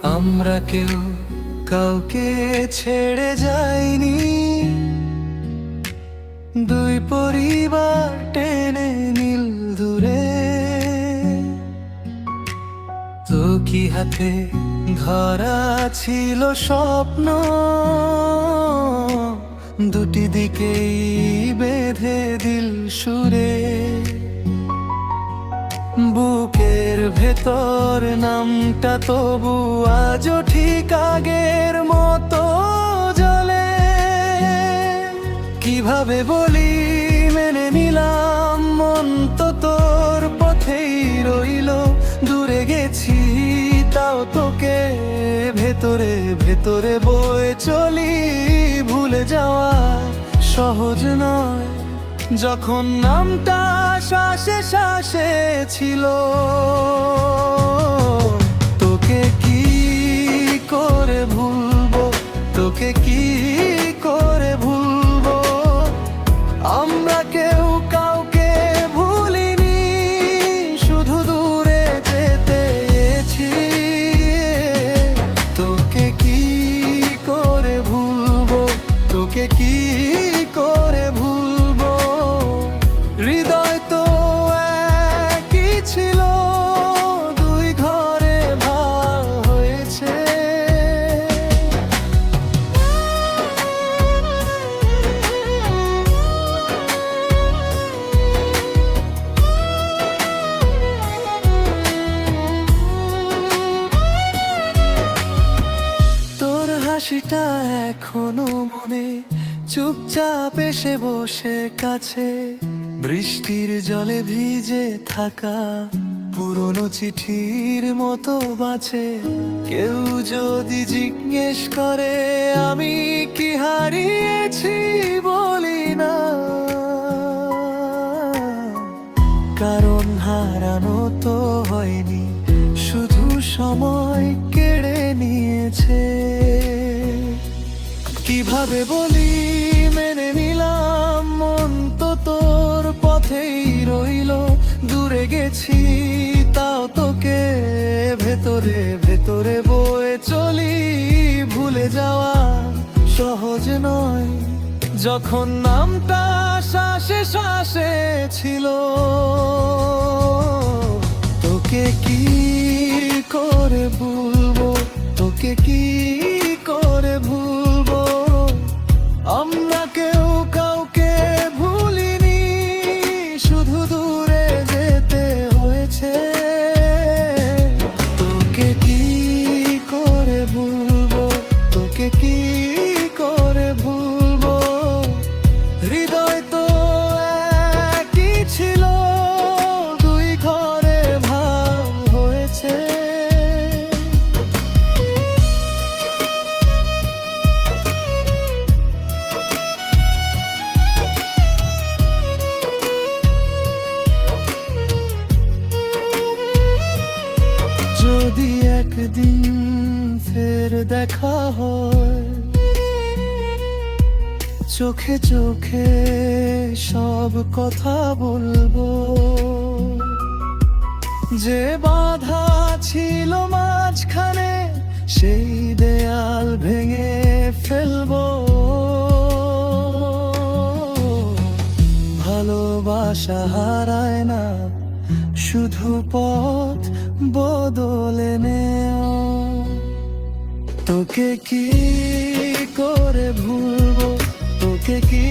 আমরা কেউ কাউকে ছেড়ে যাইনি, দুই পরিবার টেনে নীল দূরে। তো কি হাতে ধরা ছিল স্বপ্ন, দুটি দিকেই বেঁধে দিল সুরে। বুকের ভেতর নামটা তবু আজও ঠিক আগের মতো জ্বলে। কিভাবে বলি মেনে নিলাম, মন তো তোর পথেই রইল। দূরে গেছি তাও তোকে ভেতরে ভেতরে বয়ে চলি। ভুলে যাওয়া সহজ নয়, যখন নামটা শ্বাসে শ্বাসে ছিল। তোকে কি করে ভুলবো, তোকে কি করে ভুলবো। আমরা কেউ কাউকে ভুলিনি, শুধু দূরে যেতে চেয়েছি। তোকে কি করে ভুলবো, তোকে কি করে ভুলবো। হৃদয় তো একই ছিল, দুই ঘরে ভাগ হয়েছে। তোর হাসিটা এখনো মনে, চুপচাপ এসে বসে কাছে। বৃষ্টির জলে ভিজে থাকা পুরনো চিঠির মতো বাঁচে। কেউ যদি জিজ্ঞেস করে আমি কি হারিয়েছি, বলি না, কারণ হারানো তো হয়নি, শুধু সময় কেড়ে নিয়েছে। কিভাবে বলি মেনে নিলাম, মন তো তোর পথেই রইল। দূরে গেছি তাও তোকে ভেতরে ভেতরে বয়ে চলি। ভুলে যাওয়া সহজ নয়, যখন নামটা শ্বাসে শ্বাসে ছিল। তোকে কি করে ভুলবো, তোকে কি করে ভুলবো। আমরা কেউ কাউকে ভুলিনি, শুধু দূরে যেতে হয়েছে। তোকে কি করে ভুলবো, তোকে কি করে ভুলবো। হৃদয় তো একই ছিল, দুই ঘরে ভাগ হয়েছে। যদি একদিন ফের দেখা হয়, চোখে চোখে সব কথা বলবো। যে বাধা ছিল মাঝখানে, সেই দেয়াল ভেঙে ফেলবো। ভালোবাসা হারায় না, শুধু পথ বদলে নেও। তোকে কি করে ভুলবো, তোকে কি